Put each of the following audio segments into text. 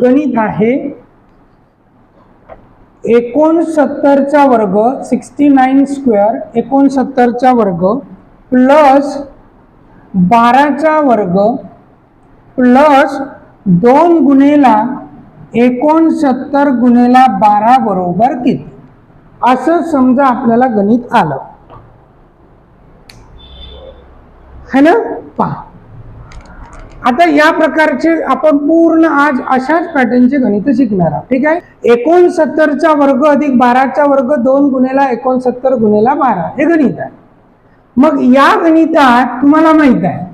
गणित आहे 69चा वर्ग 69 स्क्वेअर 69चा वर्ग प्लस 12चा वर्ग प्लस 2 गुणेला 69 गुणेला 12 बरोबर किती, असं समजा आपल्याला गणित आलं है ना. पहा आता या प्रकारचे आपण पूर्ण आज अशाच पॅटर्नचे गणित शिकणार आहोत. ठीक आहे. 69चा वर्ग अधिक 12चा वर्ग 2 गुणेला 69 गुणेला 12 हे गणित आहे. मग या गणितात तुम्हाला माहित आहे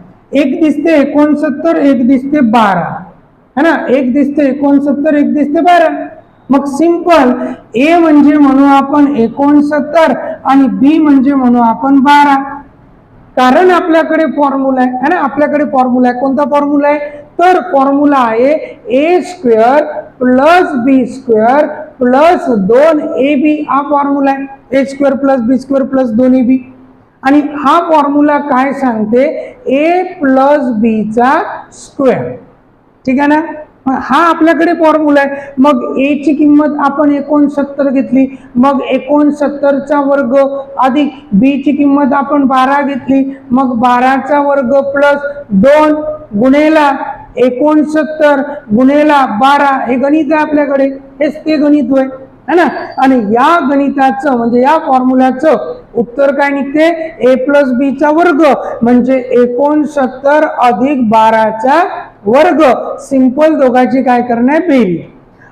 एक दिसते 69 एक दिसते 12 है ना. एक दिसते 69 एक दिसते 12. मग सिंपल ए म्हणजे म्हणू आपण 69 आणि बी म्हणजे म्हणू आपण 12. कारण आपल्याकडे फॉर्म्युला आहे ना. आपल्याकडे फॉर्म्युला आहे. कोणता फॉर्म्युला आहे तर फॉर्म्युला आहे A square plus B square plus 2ab हा फॉर्म्युला आहे. A square plus B square plus 2ab. आणि हा फॉर्म्युला काय सांगते ए प्लस बी चा स्क्वेअर. ठीक आहे ना. हा आपल्याकडे फॉर्म्युला आहे. मग ए ची किंमत आपण 69 घेतली, मग 69चा वर्ग अधिक बी ची किंमत आपण 12 घेतली, मग 12चा वर्ग प्लस 2 गुणेला 69 गुणेला 12 हे गणित आहे आपल्याकडे. हेच ते गणित होय है ना. आणि या गणिताचं म्हणजे या फॉर्म्युलाचं उत्तर काय निघते ए प्लस बी चा वर्ग म्हणजे 69 अधिक 12चा वर्ग. सिंपल दोघांची काय करणार बेरीज.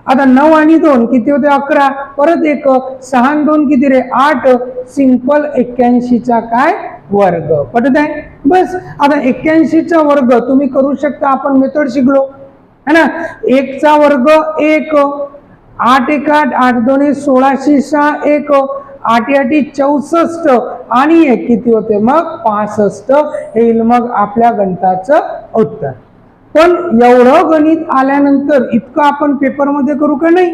आता 9 आणि 2 किती होते 11, परत 1 6 आणि 2 किती रे 8. सिंपल 81चा काय वर्ग. पटत आहे. बस आता 81चा वर्ग तुम्ही करू शकता. आपण मेथड शिकलो है ना. 1 चा वर्ग 1 8 1 8 8 2 16 6 1 8 8 64 आणि 1 किती होते मग 65 येईल मग आपल्या गणिताचं उत्तर. पण एवढं गणित आल्यानंतर इतकं आपण पेपर मध्ये करू का नाही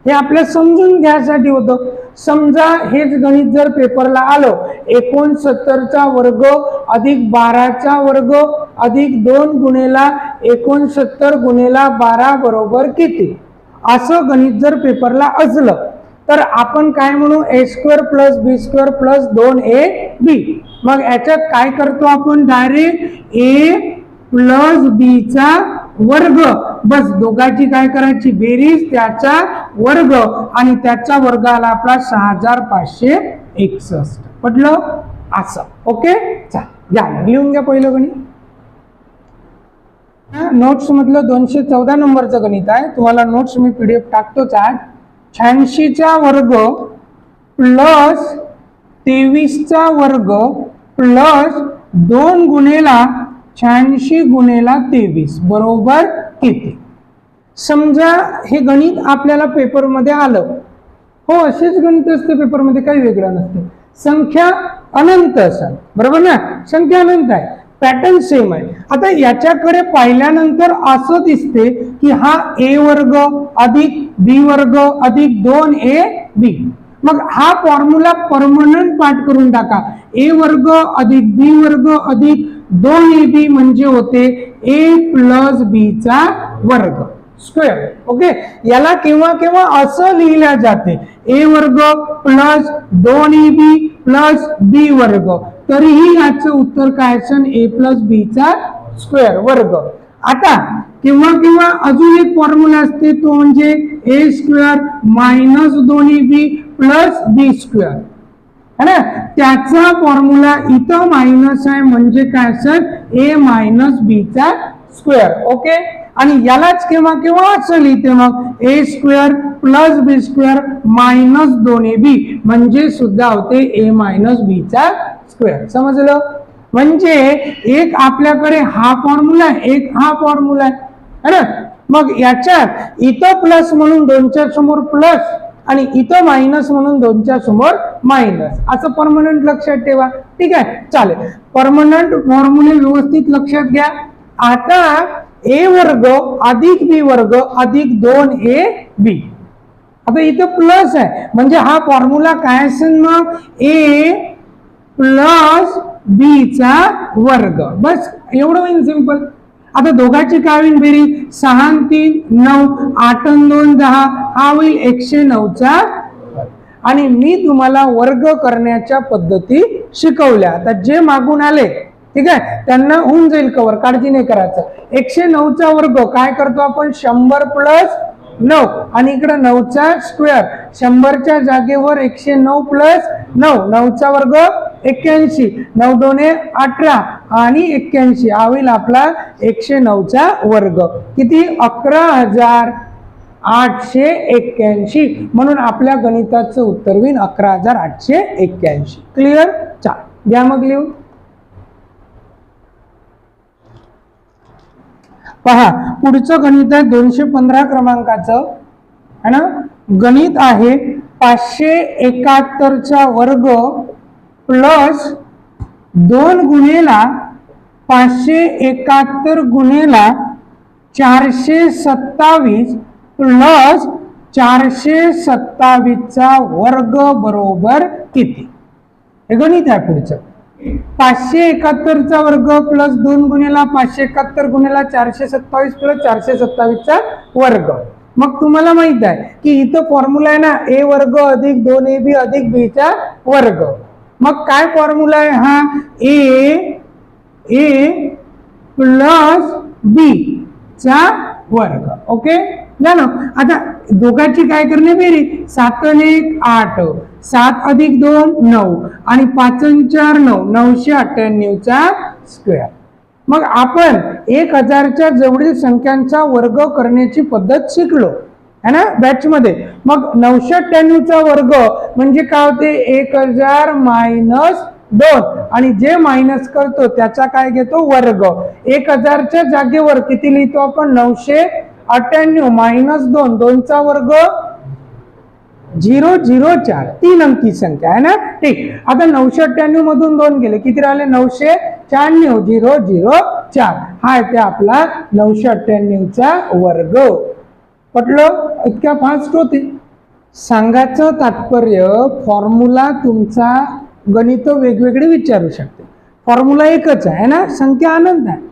हे आपल्याला समजून घ्यायसाठी होतं. समजा हेच गणित जर पेपरला आलं 69चा वर्ग अधिक 12चा वर्ग अधिक 2 गुणेला 69 गुणेला 12 बरोबर किती, असं गणित जर पेपरला असलं तर आपण काय म्हणू ए square plus B square plus 2ab. मग याच्यात काय करतो आपण डायरेक्ट ए प्लस बी चा वर्ग. बस दोघांची काय करायची बेरीज त्याचा वर्ग आणि त्याचा वर्ग आला आपला 6561. पटलं असं. ओके घ्या लिहून घ्या पहिलं गणित. नोट्स मधलं 214 नंबरचं गणित आहे. तुम्हाला नोट्स मी पीडीएफ टाकतोच आज. 86चा वर्ग प्लस 23चा वर्ग प्लस 2 गुणेला 86 गुणेला 23 बरोबर किती. समजा हे गणित आपल्याला पेपर मध्ये आलं. हो असेच गणित असते पेपर मध्ये, काही वेगळं नसते. संख्या अनंत असेल बरोबर ना. संख्या अनंत आहे. पॅटर्न सेम आहे. आता याच्याकडे पाहिल्यानंतर असं दिसते की हा ए वर्ग अधिक बी वर्ग अधिक 2ab. मग हा फॉर्म्युला परमनंट पाठ करून टाका. ए वर्ग अधिक बी वर्ग अधिक 2ab म्हणजे होते ए प्लस बी चा वर्ग स्क्वेअर. ओके. याला केव्हा केव्हा असं लिहिल्या जाते ए वर्ग प्लस 2ab प्लस बी वर्ग. तरीही याचं उत्तर काय असेल ए प्लस बी चा स्क्वेअर वर्ग. आता केव्हा केव्हा अजून एक फॉर्म्युला असते तो म्हणजे ए square minus 2ab plus B square है ना. त्याचा फॉर्म्युला इथं मायनस आहे म्हणजे काय असेल ए मायनस बी चा स्क्वेअर. ओके. आणि यालाच केव्हा केव्हा असं लिहिते मग ए square plus B square minus 2ab म्हणजे सुद्धा होते ए मायनस बी चा स्क्वेअर. समजलं. म्हणजे एक आपल्याकडे हा फॉर्म्युला एक हा फॉर्म्युला आहे ना. मग याच्यात इथं प्लस म्हणून 2च्या समोर प्लस आणि इथं मायनस म्हणून 2च्या समोर मायनस असं परमनंट लक्षात ठेवा. ठीक आहे चालेल. परमनंट फॉर्म्युले व्यवस्थित लक्षात घ्या. आता ए वर्ग अधिक बी वर्ग अधिक 2ab. आता इथं प्लस आहे म्हणजे हा फॉर्म्युला काय असेल मग ए प्लस बी चा वर्ग. बस एवढं होईल सिंपल. आता दोघांची काय होईल बेरीज 6 आणि 3 9 8 आणि 2 10 हा होईल 109 चा आणि मी तुम्हाला वर्ग करण्याच्या पद्धती शिकवल्या. आता जे मागून आले ठीक आहे त्यांना होऊन जाईल कवर, काळजी नाही करायचं. 109 चा वर्ग काय करतो आपण 100 प्लस 9 आणि इकडे 9 चा स्क्वेअर 100 च्या जागेवर 109 प्लस 9 9 चा वर्ग 81 9 2 18 आणि 81 हा होईल आपला 109 चा वर्ग. किती 11,881 म्हणून आपल्या गणिताचं उत्तर होईल 11,881. क्लिअर. चल घ्या मग लिहू. पहा पुढचं गणित आहे 215 क्रमांकाचं है ना. गणित आहे 571 चा वर्ग प्लस 2 गुणेला 571 गुणेला 427 प्लस 427 चा वर्ग बरोबर किती. हे गणित आहे पुढचं. 571 चा वर्ग प्लस 2 गुणेला 571 गुणेला 427 प्लस 427 चा वर्ग. मग तुम्हाला माहित आहे की इथं फॉर्म्युला आहे ना a वर्ग अधिक 2ab अधिक b चा वर्ग. मग काय फॉर्म्युला आहे हा a प्लस b चा वर्ग. ओके झालं. आता दोघांची काय करणे बेरीज 7 आणि 1 8 7 अधिक 2 9 आणि 5 आणि 4 9 998 चा स्क्वेअर. मग आपण 1000 च्या जवळील संख्यांचा वर्ग करण्याची पद्धत शिकलो है ना बॅच मध्ये. मग 998 चा वर्ग म्हणजे काय होते 1000 मायनस 2 आणि जे मायनस करतो त्याचा काय घेतो वर्ग. 1000 च्या जागेवर किती लिहितो आपण 998 मायनस 2 2 चा वर्ग 004 3 अंकी संख्या आहे ना. ठीक. आता 998 मधून 2 गेले किती राहिले 996 004 हा आहे आपला 998 चा वर्ग. पटलं. इतक्या फास्ट होते. सांगायचं तात्पर्य फॉर्म्युला तुमचा गणित वेगवेगळे विचारू शकते. फॉर्म्युला एकच आहे ना संख्या अनंत आहे.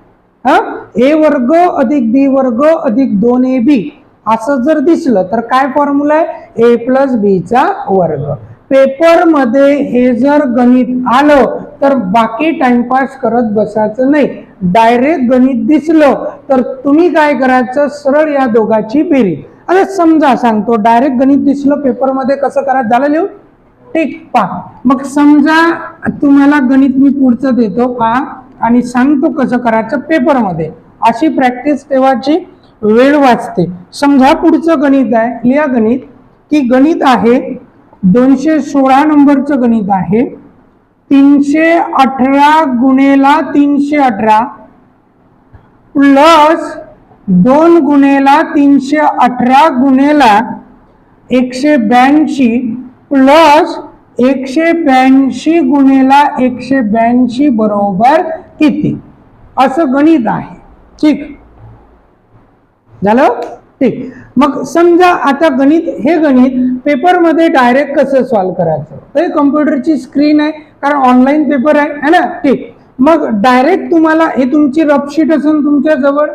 a वर्ग अधिक b वर्ग अधिक 2ab असं जर दिसलं तर काय फॉर्म्युला आहे a प्लस b चा वर्ग. पेपर मध्ये हे जर गणित आलं तर बाकी टाइमपास करत बसायचं नाही. डायरेक्ट गणित दिसलं तर तुम्ही काय करायचं सरळ या दोघांची बेरीज. आता समजा सांगतो डायरेक्ट गणित दिसलं पेपर मध्ये कसं करायचं झालं लिहू. ठीक. पहा मग समजा तुम्हाला गणित मी पुढचं देतो पहा आणि सांगतो कसं करायचं पेपर मध्ये. अशी प्रॅक्टिस ठेवायची वेळ वाचते. समजा पुढचं गणित आहे लिहा गणित की गणित आहे 216 नंबरचं गणित आहे 318 गुणेला 318 प्लस 2 गुणेला 318 गुणेला 182 प्लस 182 गुणेला 182 बरोबर किती असं गणित आहे. ठीक झालं. ठीक. मग समजा आता गणित हे गणित पेपर मध्ये डायरेक्ट कसं सॉल्व्ह करायचं तर कम्प्युटरची स्क्रीन आहे कारण ऑनलाईन पेपर आहे ना. ठीक. मग डायरेक्ट तुम्हाला हे तुमची रफशीट असेल तुमच्या जवळ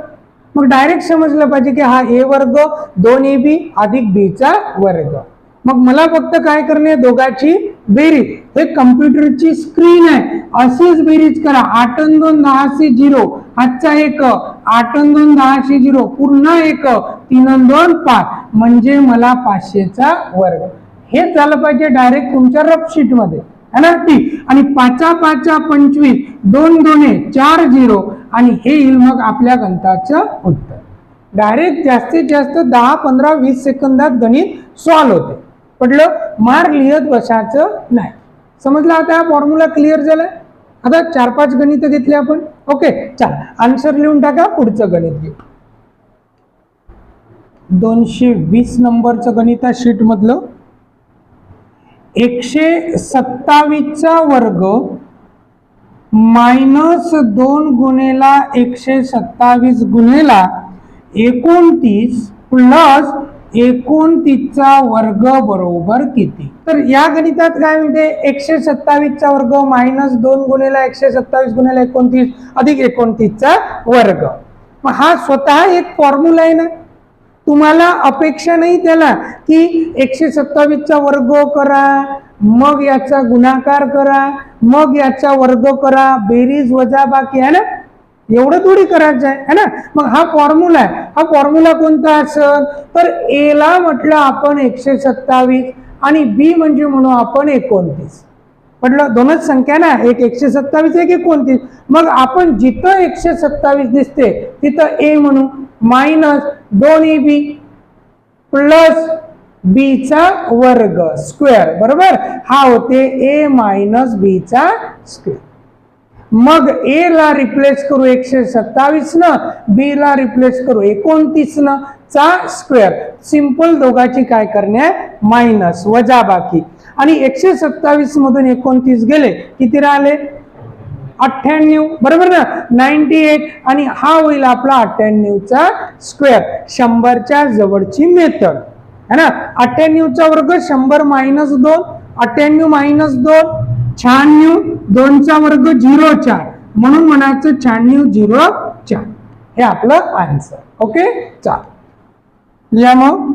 मग डायरेक्ट समजलं पाहिजे की हा a वर्ग 2ab अधिक b चा वर्ग. मग मला फक्त काय करणे दोघांची बेरीज. हे कम्प्युटरची स्क्रीन आहे अशीच बेरीज करा. 8 आणि 2 10 0 हातचा 1 8 आणि 2 10 0 पुन्हा 1 3 आणि 2 5 म्हणजे मला 500 चा वर्ग. हे झालं पाहिजे डायरेक्ट तुमच्या रफशीट मध्ये है ना. ठीक. आणि 5 5 25 2 2 4 0 आणि हे येईल मग आपल्या गणिताचं उत्तर. डायरेक्ट जास्तीत जास्त 10 15 20 सेकंदात गणित सॉल्व्ह होते. पटलं. मार लिहत बसायचं नाही. समजलं. आता फॉर्म्युला क्लिअर झालाय. आता 4-5 गणित घेतले आपण. ओके चला आन्सर लिहून टाका. पुढचं गणित घेऊ. 220 नंबरचं गणित आहे शीट मधलं 127 चा वर्ग मायनस 2 गुणेला 127 गुणेला 29 प्लस 29 चा वर्ग बरोबर किती. तर या गणितात काय म्हणते 127 चा वर्ग मायनस 2 गुणेला 127 गुणेला 29 अधिक 29 चा वर्ग. मग हा स्वतः एक फॉर्म्युला आहे ना, तुम्हाला अपेक्षा नाही त्याला की 127चा वर्ग करा, मग याचा गुणाकार करा, मग याचा वर्ग करा, बेरीज वजाबाकी आहे ना, एवढं थोडी करायचं आहे ना. मग हा फॉर्म्युला आहे. हा फॉर्म्युला कोणता असेल तर ए ला म्हटलं आपण 127 आणि बी म्हणजे म्हणू आपण 29. म्हटलं दोनच संख्या ना, एक 127 एक 29. मग आपण जिथं 127 दिसते तिथं ए म्हणू, मायनस 2ab प्लस बी चा वर्ग स्क्वेअर, बरोबर. हा होते ए मायनस बी चा स्क्वेअर. मग ए ला रिप्लेस करू 127 न, बी ला रिप्लेस करू 29 न चा स्क्वेअर. सिंपल दोघांची काय करणे, मायनस वजाबाकी. आणि 127 मधून 29 गेले, किती राहिले 98, बरोबर ना, 98. आणि हा होईल आपला 98 चा स्क्वेअर. 100च्या जवळची मेथड है ना. 98 चा वर्ग 100 मायनस 2, 98 मायनस 2 96, 2 चा वर्ग 0,4 म्हणून म्हणायचं 96 0,4. हे आपलं आन्सर. ओके, चाल या मग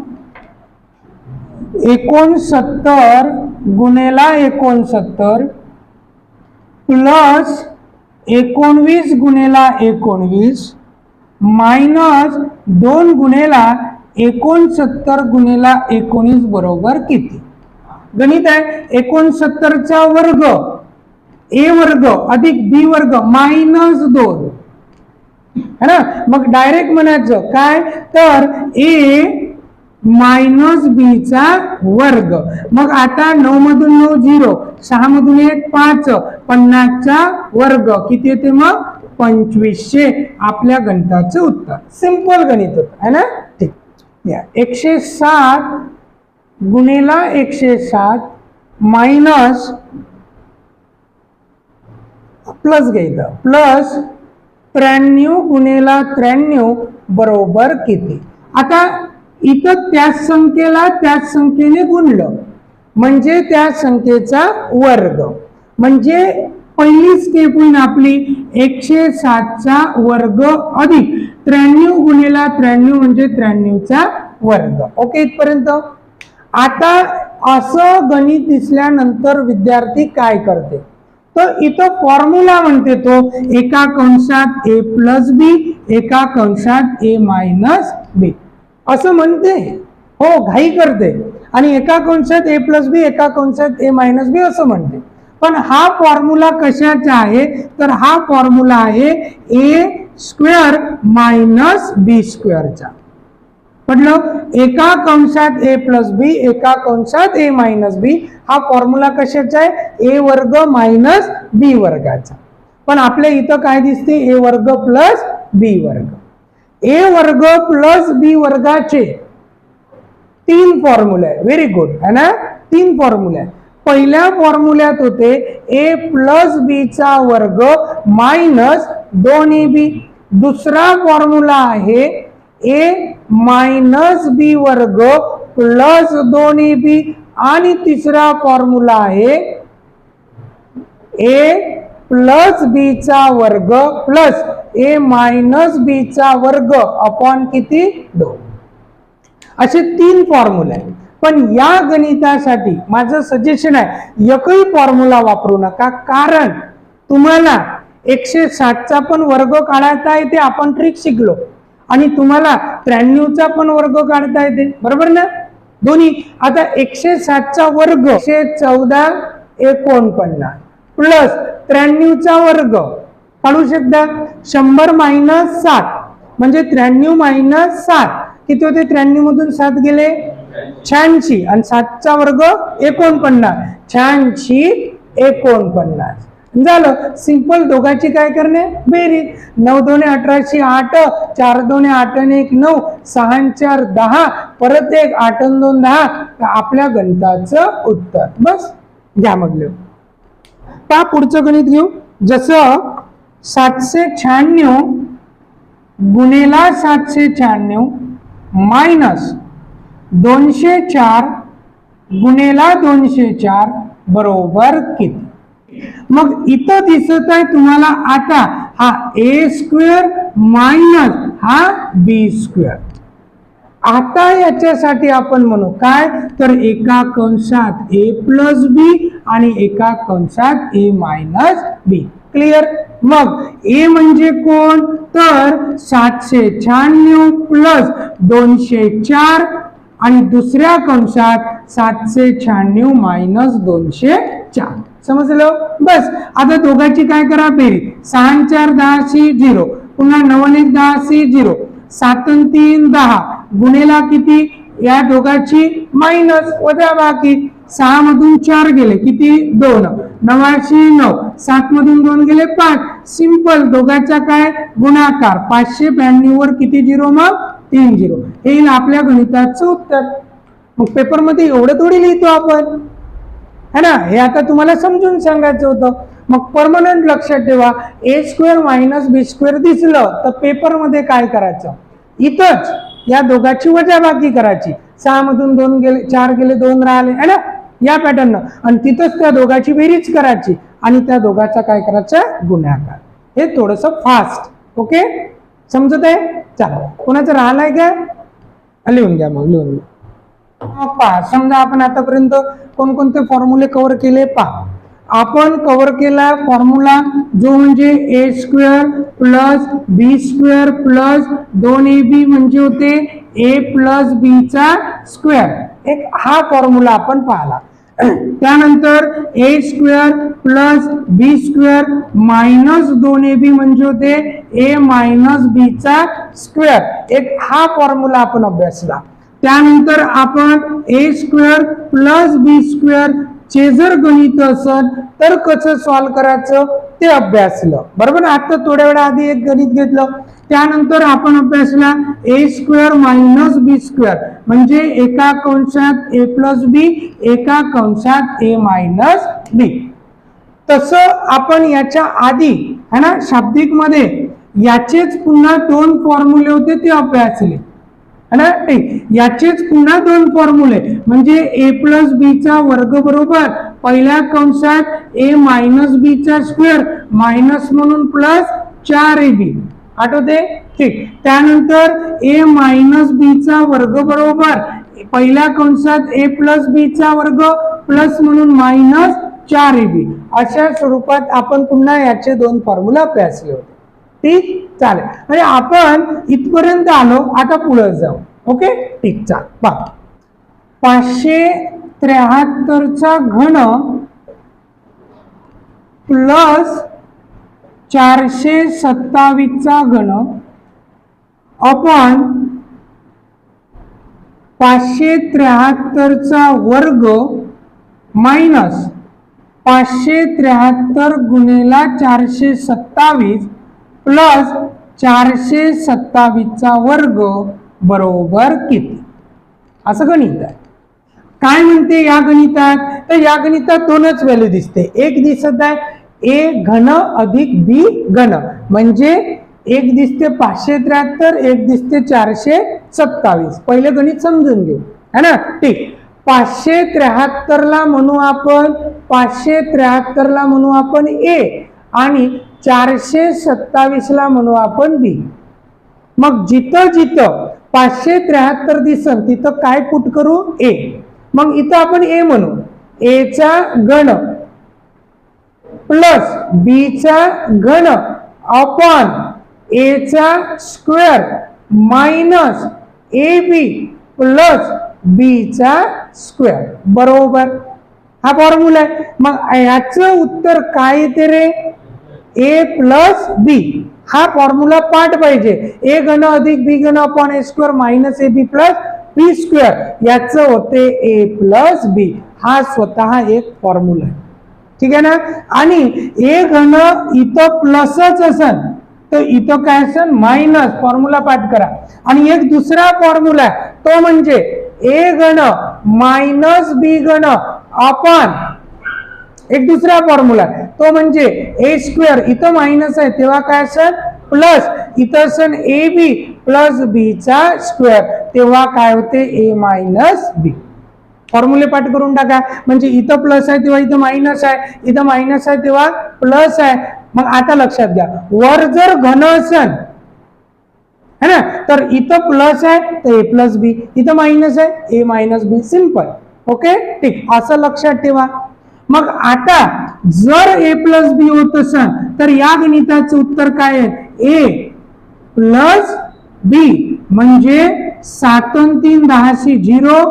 69 गुणेला 69 प्लस 19 गुणेला 19 मायनस 2 गुणेला 69 गुणेला 19 बरोबर किती. गणित आहे 69चा वर्ग ए वर्ग अधिक बी वर्ग मायनस 2 है ना. मग डायरेक्ट म्हणायचं काय तर ए मायनस बी चा वर्ग. मग आता 9 मधून 9 0, 6 मधून 1 5, 50 चा वर्ग किती येते मग 2500. आपल्या गणिताचं उत्तर. सिंपल गणित होतं है ना. ठीक. 160 गुणेला 160 मायनस प्लस घ्यायचं प्लस 93 गुणेला 93 बरोबर किती. आता इथं त्याच संख्येला त्याच संख्येने गुणलं म्हणजे त्या संख्येचा वर्ग. म्हणजे पहिली स्टेप होईल आपली 160चा वर्ग अधिक 93 गुणेला 93 म्हणजे 93चा वर्ग. ओके, इथपर्यंत. आता असं गणित दिसल्यानंतर विद्यार्थी काय करते तर इथं फॉर्म्युला म्हणते तो एका कंसात ए प्लस बी, एका कंसात ए मायनस बी असं म्हणते. हो, घाई करते आणि एका कंसात ए प्लस बी, एका कंसात ए मायनस बी असं म्हणते. पण हा फॉर्म्युला कशाचा आहे तर हा फॉर्म्युला आहे ए स्क्वेअर मायनस बी स्क्वेअरचा. म्हटलं एका कंसात ए प्लस बी, एका कंसात ए मायनस बी. हा फॉर्म्युला कशाचा आहे ए वर्ग मायनस बी वर्गाचा. पण आपल्या इथं काय दिसते ए वर्ग प्लस बी वर्ग. ए वर्ग प्लस बी वर्गाचे 3 फॉर्म्युले आहे. व्हेरी गुड है ना. 3 फॉर्म्युले आहे. पहिल्या फॉर्म्युल्यात होते ए प्लस बी चा वर्ग मायनस 2ab. दुसरा फॉर्म्युला आहे ए मायनस बी वर्ग प्लस 2ab. आणि तिसरा फॉर्म्युला आहे ए प्लस बी चा वर्ग प्लस ए मायनस बी चा वर्ग अपॉन किती 2. असे 3 फॉर्म्युले आहेत. पण या गणितासाठी माझं सजेशन आहे एकही फॉर्म्युला वापरू नका. कारण तुम्हाला 160चा पण वर्ग काढता येते, आपण ट्रिक शिकलो. आणि तुम्हाला 93चा पण वर्ग काढता येते, बरोबर ना. दोन्ही. आता 160चा वर्ग 114 49 प्लस 93चा वर्ग काढू शकता 100 मायनस 7 म्हणजे 93 मायनस 7 किती होते. 93 मधून 7 गेले 86 आणि 7चा वर्ग 49. 86 49 झालं. सिंपल. दोघांची काय करणे बेरीज. 9 दोने 18 8, 4 दोने 8 आणि 1 9, 6 4 10, परत 1 8 2 10. आपल्या गणिताचं उत्तर. बस घ्या मग लिहू. पहा पुढचं गणित घेऊ. जसं 796 गुणेला 796 मायनस 204 गुणेला 204 बरोबर किती. मग इथं दिसत आहे तुम्हाला आता हा ए स्क्वेअर मायनस हा बी स्क्वेअर. आता याच्यासाठी आपण म्हणू काय, तर एका कंसात ए प्लस बी आणि एका कंसात ए मायनस बी. क्लिअर. मग ए म्हणजे कोण, तर 796 प्लस 204 आणि दुसऱ्या कंसात 796 मायनस 204. समजलं. बस आता दोघांची काय करा बेरीज. 6 4 10 0, पुन्हा 9 1 10 0, 7 3 10 गुणेला किती, या दोघांची मायनस वजा बाकी. 6 मधून 4 गेले किती 2, 9 9, 7 मधून 2 गेले 5. सिंपल. दोघांचा काय गुणाकार. 592 वर किती झिरो, मग 3 झिरो. हे येईल आपल्या गणिताचं उत्तर. मग पेपर मध्ये एवढं थोडी लिहितो आपण, है ना. हे आता तुम्हाला समजून सांगायचं होतं. मग परमनंट लक्षात ठेवा, ए स्क्वेअर मायनस बी स्क्वेअर दिसलं तर पेपर मध्ये काय करायचं, इथंच या दोघांची वजाबाकी करायची. 6 मधून 2 गेले 4 गेले 2 राहिले, है ना, या पॅटर्न. आणि तिथंच त्या दोघांची बेरीज करायची आणि त्या दोघांचा काय करायचं, गुणाकार. हे थोडस फास्ट. ओके, समजत आहे. चला, कोणाचं राहिलाय का, लिहून घ्या. मग लिहून घ्या. मग पहा, समजा आपण आतापर्यंत कोणकोणते फॉर्म्युले कव्हर केले पहा. आपण कव्हर केला फॉर्म्युला जो म्हणजे ए square plus B square plus 2ab म्हणजे होते ए प्लस बी चा स्क्वेअर. एक हा फॉर्म्युला आपण पाहिला. त्यानंतर ए square plus B square minus 2ab म्हणजे होते ए मायनस बी चा स्क्वेअर. एक हा फॉर्म्युला आपण अभ्यासला. त्यानंतर आपण ए स्क्वेअर प्लस बी स्क्वेअर चे जर गणित असेल तर कसं सॉल्व करायचं ते अभ्यासलं. बरोबर. आता थोड्या वेळा आधी एक गणित घेतलं. त्यानंतर आपण अभ्यासला ए स्क्वेअर मायनस बी स्क्वेअर म्हणजे एका कंसात ए प्लस बी, एका कंसात ए मायनस बी. तसं आपण याच्या आधी है ना शाब्दिक मध्ये याचेच पुन्हा 2 फॉर्म्युले होते ते अभ्यासले. याचेच पुन्हा 2 फॉर्म्युले म्हणजे ए प्लस बी चा वर्ग बरोबर पहिल्या कंसात ए मायनस बी चा स्क्वेअर मायनस म्हणून प्लस 4ab. आठवते. ठीक. त्यानंतर ए मायनस बी चा वर्ग बरोबर पहिल्या कंसात ए प्लस बी चा वर्ग प्लस म्हणून मायनस 4ab. अशा स्वरूपात आपण पुन्हा याचे 2 फॉर्म्युला अभ्यासले होते. ठीक. चालेल. म्हणजे आपण इथपर्यंत आलो. आता पुढे जाऊ. ओके. ठीक. चाल बघ. 573 चा घन प्लस 427 चा घन अपॉन 573 चा वर्ग मायनस 573 गुणेला 427 प्लस 427 चा वर्ग बरोबर किती. असं गणित आहे. काय म्हणते या गणितात, तर या गणितात 2च व्हॅल्यू दिसते. एक दिसत आहे ए घन अधिक बी घन म्हणजे एक दिसते 573, एक दिसते 427. पहिले गणित समजून घेऊ, है ना. ठीक. 573 ला म्हणू आपण 573 ला म्हणू आपण ए आणि 427 ला म्हणू आपण बी. मग जिथं जिथं 573 दिसन तिथं काय पुट करू, ए. मग इथं आपण ए म्हणू. ए चा घन प्लस बी चा घन अपॉन ए चा square minus A B plus B चा स्क्वेअर बरोबर. हा फॉर्म्युला आहे. मग याचं उत्तर काय येते रे, ए प्लस बी. हा फॉर्म्युला पाठ पाहिजे. ए घन अधिक बी घन upon A square minus A B plus B square याचं होते ए प्लस बी. हा स्वतः एक फॉर्म्युला आहे. ठीक आहे ना. आणि ए घन इथं प्लसच असेल तर इथं काय असेल मायनस. फॉर्म्युला पाठ करा. आणि एक दुसरा फॉर्म्युला आहे तो म्हणजे ए घन मायनस बी घन अपॉन एक दुसरा फॉर्म्युला तो म्हणजे ए स्क्वेअर. इथं मायनस आहे तेव्हा काय असेल प्लस. इथं असेल ए बी प्लस बी चा स्क्वेअर तेव्हा काय होते ए मायनस बी. फॉर्म्युले पाठ करून टाका. म्हणजे इथं प्लस आहे तेव्हा इथं मायनस आहे, इथं मायनस आहे तेव्हा प्लस आहे. मग आता लक्षात घ्या, वर जर घन असेल है ना, तर इथं प्लस आहे तर ए प्लस बी, इथं मायनस आहे ए मायनस बी, सिंपल. ओके ठीक, असं लक्षात ठेवा. मग आता जर ए प्लस बी होत असेल तर या गणिताचं उत्तर काय आहे, ए प्लस बी, म्हणजे 7 आणि 3 10शी 0,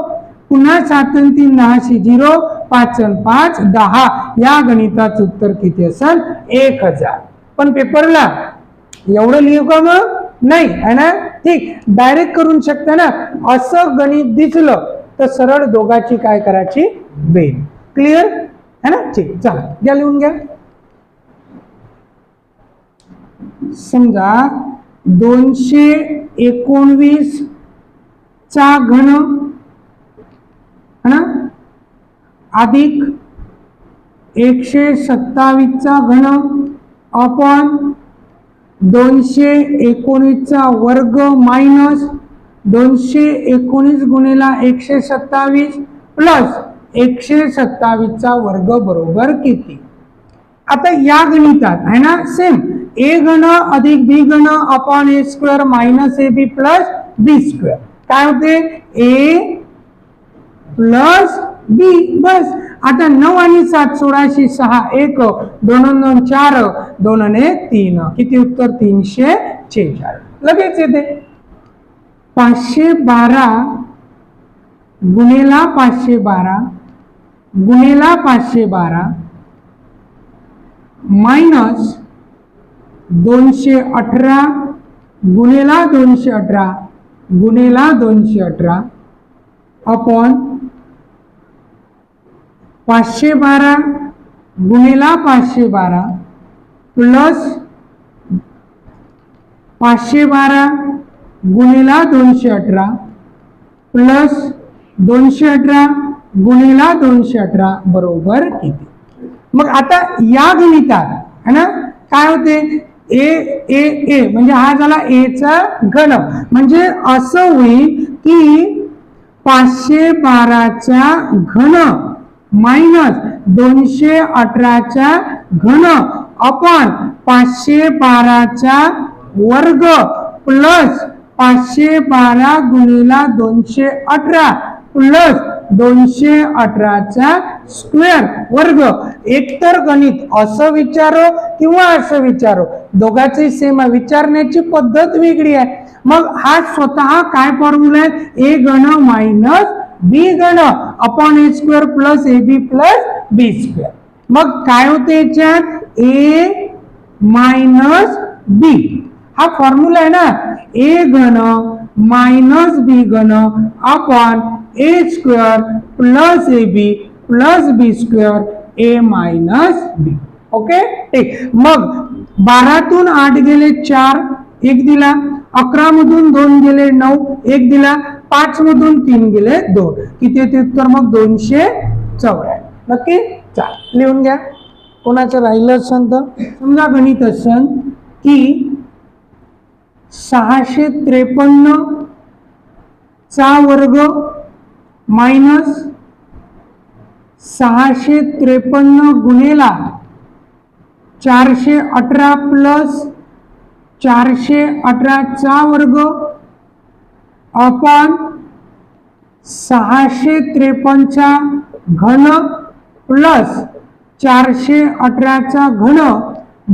पुन्हा 7 आणि 3 10शी 0, 5 आणि 5 10. या गणिताचं उत्तर किती असेल, 1000. पण पेपरला एवढं लिहू का मग नाही है ना, ठीक, डायरेक्ट करून शकता ना. असं गणित दिसलं तर सरळ दोघाची काय करायची, बेरीज. क्लिअर है ना, ठीक. चला घ्या लिहून घ्या. समजा 219 चा घन है ना अधिक 127 चा घन अपॉन 219 चा वर्ग मायनस 219 गुणिला 127 प्लस 127 चा वर्ग बरोबर किती. आता या गणितात है ना सेम ए घन अधिक बी घन upon A square minus A B plus B square काय होते, ए प्लस बी. बस आता 9 आणि 7 16शी 6 1 2 2 4 2 1 3 किती उत्तर 346. लगेच येते 512 गुणिला 512 गुणिला 512 मायनस 218 गुणिला 218 गुणिला 218 अपॉन 512 गुणिला 512 प्लस 512 गुणिला 218 प्लस 218 गुणिला 218 बरोबर किती. मग आता या गणितात है ना काय होते, ए ए ए म्हणजे हा झाला ए चा घन, म्हणजे असं होईल की 512 चा घन मायनस 218 चा घन अपॉन 512 चा वर्ग प्लस 512 गुणिला 218 प्लस 218 चा स्क्वेअर वर्ग. एकतर गणित असं विचारो किंवा असं विचारो, दोघांची सेम विचारण्याची पद्धत वेगळी आहे. मग हा स्वतः काय फॉर्म्युला आहे, ए घन मायनस बी घन upon A square plus A B plus B square. मग काय होते याच्यात, ए मायनस बी हा फॉर्म्युला आहे ना, ए घन मायनस बी घन upon A square plus A B plus B square A minus B. Okay ठीक. मग 12 तून 8 गेले 4 1 दिला, 11 मधून 2 गेले 9 1 दिला, 5 मधून 3 गेले 2 किती येते उत्तर मग 284. नक्की चाल लिहून घ्या. कोणाचं राहिलं असेल तर समजा गणित असेल की 653 चा वर्ग मायनस 653 गुणिला 418 प्लस 418 चा वर्ग अपॉन 653 चा घन प्लस 418 चा घन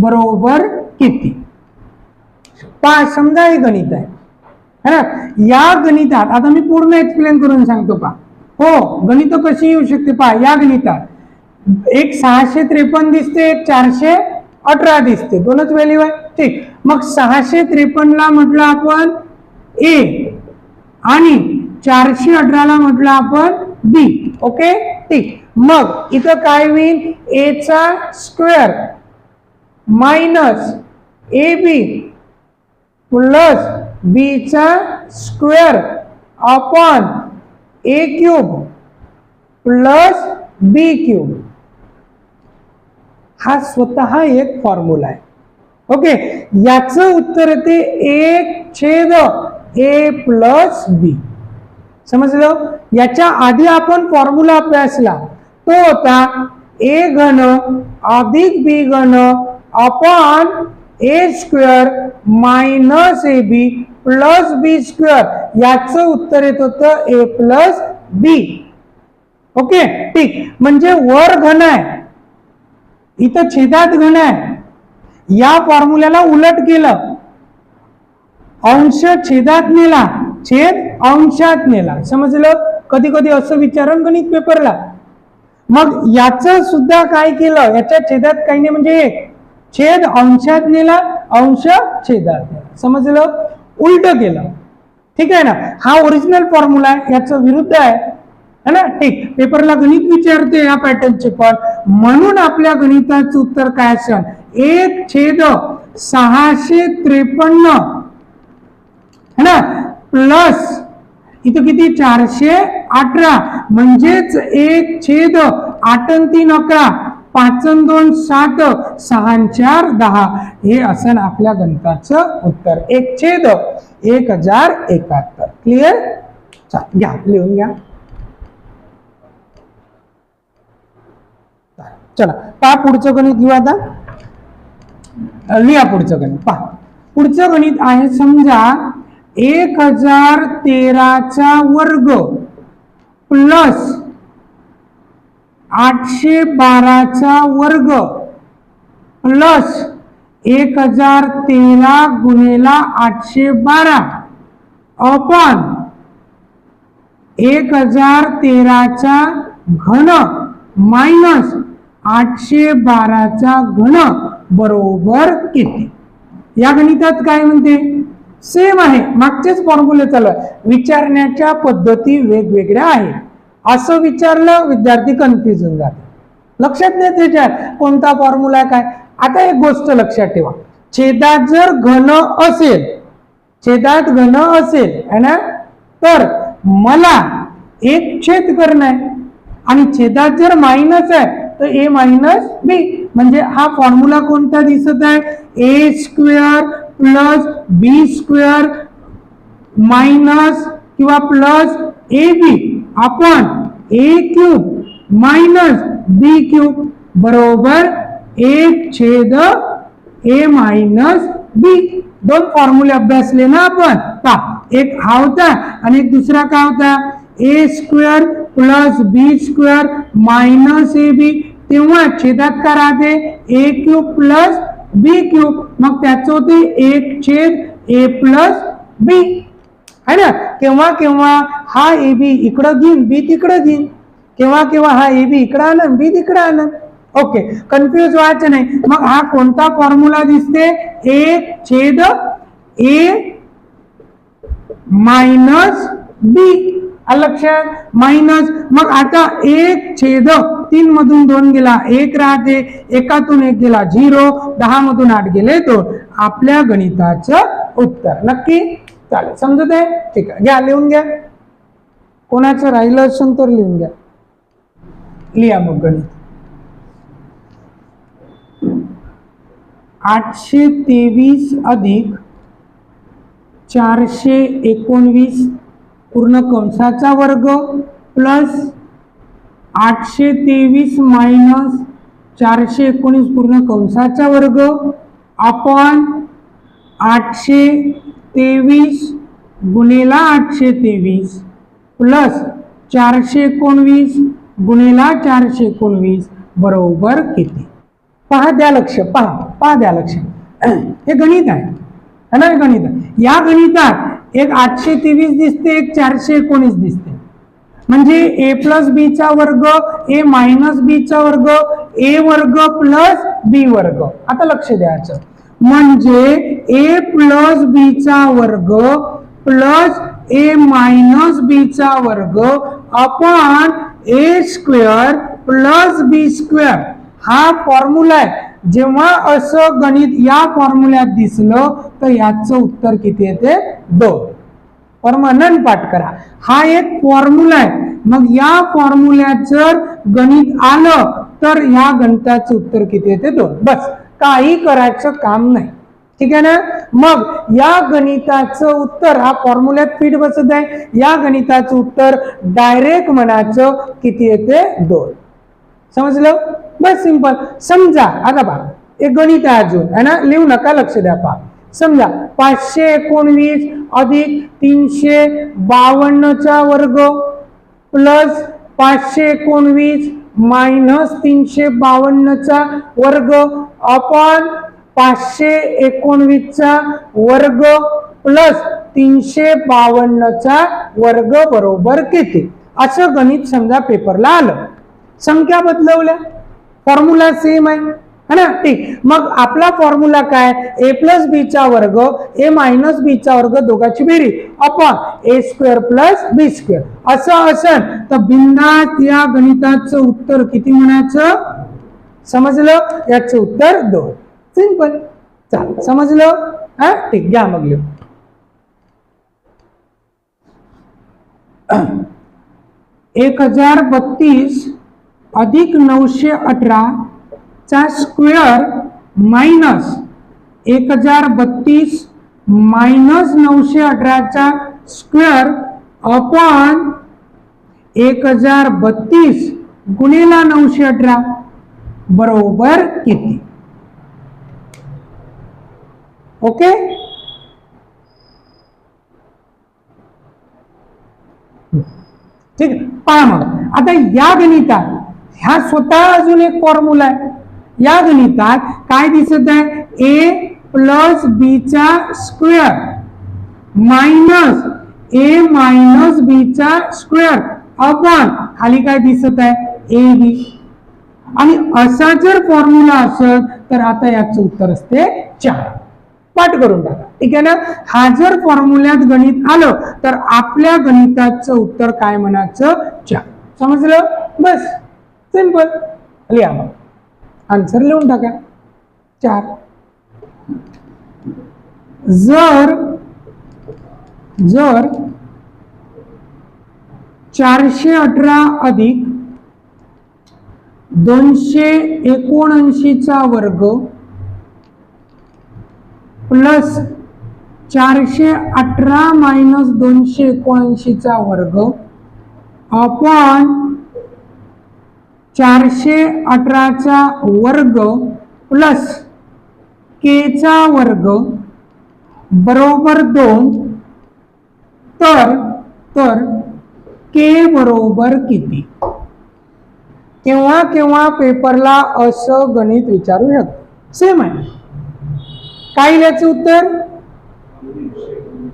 बरोबर किती. समजा हे गणित आहे है ना. या गणितात आता मी पूर्ण एक्सप्लेन करून सांगतो पहा. हो गणित कशी येऊ शकते पहा. या गणितात एक 653 दिसते, एक 418 दिसते, दोनच व्हॅल्यू आहे. ठीक. मग 653 ला म्हटलं आपण ए आणि 418 ला म्हटलं आपण बी. ओके ठीक. मग इथं काय होईल, ए चा square minus A B plus B चा square upon A cube plus B cube. हा स्वतः एक फॉर्म्युला आहे. ओके याचं उत्तर येते 1/a प्लस बी. समजलं. याच्या आधी आपण फॉर्म्युला अभ्यासला तो होता ए घन अधिक बी घन upon A square minus A B plus B square याचं उत्तर येत होतं ए प्लस बी. ओके ठीक, म्हणजे वर घन आहे इथं छेदात घन आहे. या फॉर्म्युल्याला उलट केलं, अंश छेदात नेला, छेद अंशात नेला. समजलं? कधी कधी असं विचारण गणित पेपरला. मग याचं सुद्धा काय केलं, याच्या छेदात काही नाही म्हणजे छेद अंशात नेला, अंश छेदात नेला. समजलं? उलट केलं. ठीक आहे ना. हा ओरिजिनल फॉर्म्युला आहे, याचं विरुद्ध आहे है ना. ठीक, पेपरला गणित विचारते या पॅटर्नचे पण, म्हणून आपल्या गणिताचं उत्तर काय असेल, 1/653 है ना प्लस इथं किती 418 म्हणजेच 1/8 आणि 3 11 5 आणि 2 7 6 आणि 4 10 हे असं आपल्या गणिताचं उत्तर 1/1071. क्लिअर? घ्या लिहून घ्या. चला पहा पुढचं गणित घेऊ आता. लिहा पुढचं गणित. पहा पुढचं गणित आहे, समजा 1013चा वर्ग प्लस 812चा वर्ग प्लस 1013 गुणिला 812 अपॉन 1013चा घन मायनस 812चा घन बरोबर किती. या गणितात काय म्हणते, सेम आहे, मागचेच फॉर्म्युले चालू आहे, विचारण्याच्या पद्धती वेगवेगळ्या आहेत. असं विचारलं विद्यार्थी कन्फ्युज होऊन जाते, लक्षात नाही त्याच्यात कोणता फॉर्म्युला काय. आता एक गोष्ट लक्षात ठेवा, छेदात जर घन असेल, छेदात घन असेल है ना, तर मला एक छेद करणं आहे, आणि छेदात जर मायनस आहे तर ए मायनस बी. म्हणजे हा फॉर्म्युला कोणता दिसत आहे, A square plus B square minus किंवा plus A B upon A cube minus B cube बरोबर 1/ए मायनस बी. दोन फॉर्म्युले अभ्यासले ना आपण. एक हा होता आणि एक दुसरा काय होता, A square plus B square minus A B. तेव्हा छेदात काय राहते, A cube plus B cube, मग त्याचं होते 1/ए प्लस बी है ना. केव्हा केव्हा हा ए बी इकडं घेईन, बी तिकडं घेईन, केव्हा केव्हा हा ए बी इकडं आणन, बी तिकडं आणन. ओके, कन्फ्युज व्हायचं नाही. मग हा कोणता फॉर्म्युला दिसते, 1/ए मायनस बी. लक्षात, मायनस. मग आता 1/3 मधून 2 गेला 1 राहते, एकातून 1 गेला 0, 10 मधून 8 गेले 2. आपल्या गणिताचं उत्तर नक्की. चालेल, समजत आहे? ठीक आहे, घ्या लिहून घ्या. कोणाचं राहिलं असेल तर लिहून घ्या. लिहा मग गणित. 823 अधिक 419 पूर्ण कंसाचा वर्ग प्लस 823 मायनस 419 पूर्ण कंसाचा वर्ग अपॉन 823 गुणिला 823 प्लस 419 गुणिला 419 बरोबर किती. पहा, द्या लक्ष, पहा द्या लक्ष. हे गणित आहे ना, गणित. या गणितात एक 823 दिसते, एक 419 दिसते. म्हणजे ए प्लस बी चा वर्ग, ए मायनस बी चा वर्ग, ए वर्ग प्लस बी वर्ग. आता लक्ष द्यायचं, म्हणजे ए प्लस बी चा वर्ग प्लस ए मायनस बी चा वर्ग upon A square plus B square. हा फॉर्म्युला आहे. जेव्हा असं गणित या फॉर्म्युल्यात दिसलं तर याचं उत्तर किती येते, 2. परमानंट पाठ करा. हा एक फॉर्म्युला आहे. मग या फॉर्म्युल्यात जर गणित आलं तर या गणिताचं उत्तर किती येते, 2. बस, काही करायचं काम नाही. ठीक आहे ना. मग या गणिताचं उत्तर हा फॉर्म्युल्यात फिट बसत आहे. या गणिताचं उत्तर डायरेक्ट म्हणायचं किती येते, 2. समजलं? बस सिंपल. समजा आता बघा, एक गणित आहे अजून है ना, लिहू नका, लक्ष द्या. पहा समजा 519 अधिक 352चा वर्ग प्लस 519 मायनस 352चा वर्ग अपॉन 519चा वर्ग प्लस 352चा वर्ग बरोबर किती, असं गणित समजा पेपरला आलं. संख्या बदलवल्या, फॉर्म्युला सेम आहे है ना. ठीक, मग आपला फॉर्म्युला काय, ए प्लस बी चा वर्ग ए मायनस बी चा वर्ग दोघांची बेरीज upon A square plus B square असं असेल तर बिंदास या गणिताचं उत्तर किती म्हणायचं, समजलं. याचं उत्तर 2. सिंपल. चालेल, समजलं. हा ठीक, घ्या मग लिहू. 1032 अधिक 918 चा स्क्वेअर मायनस 1032 मायनस 918 चा स्क्वेअर अपॉन 1032 गुणिला 918 बरोबर किती. ओके, ठीक आहे. पहा मग आता या गणितात ह्या स्वतः अजून एक फॉर्म्युला आहे. या गणितात काय दिसत आहे, ए प्लस बी चा स्क्वेअर मायनस ए मायनस बी चा स्क्वेअर अपॉन खाली काय दिसत आहे, ए बी. आणि असा जर फॉर्म्युला असेल तर आता याचं उत्तर असते 4. पाठ करून टाका, ठीक आहे ना. हा जर फॉर्म्युल्यात गणित आलं तर आपल्या गणिताचं उत्तर काय म्हणायचं, 4. समजलं. बस सिंपल. लिहा मग आन्सर लिहून टाका 4. जर 418 अधिक 279 चा वर्ग प्लस 418 मायनस 279 चा वर्ग अपॉन 418 चा वर्ग प्लस के चा वर्ग बरोबर 2. तर के बरोबर किती. केव्हा केव्हा पेपरला असं गणित विचारू शकतो. सेम आहे. काय लिहायचं उत्तर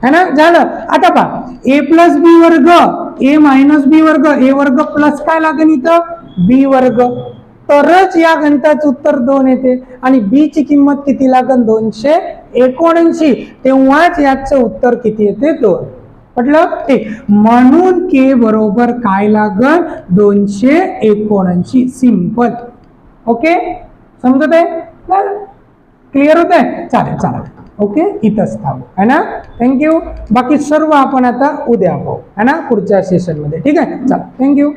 है ना. झालं. आता पहा ए प्लस बी वर्ग ए मायनस बी वर्ग ए वर्ग प्लस काय लागेल इथं बी वर्ग, तरच या गणिताचं उत्तर 2 येते. आणि बी ची किंमत किती लागेल 279, तेव्हाच याचं उत्तर किती येते 2. म्हटलं ठीक. म्हणून के बरोबर काय लागेल 279. सिंपल. ओके, समजत आहे, क्लिअर होत आहे. चालेल चालेल. ओके, इथंच थांबू है ना. थँक्यू. बाकी सर्व आपण आता उद्या पाहू है ना पुढच्या सेशन मध्ये. ठीक आहे, चला थँक्यू.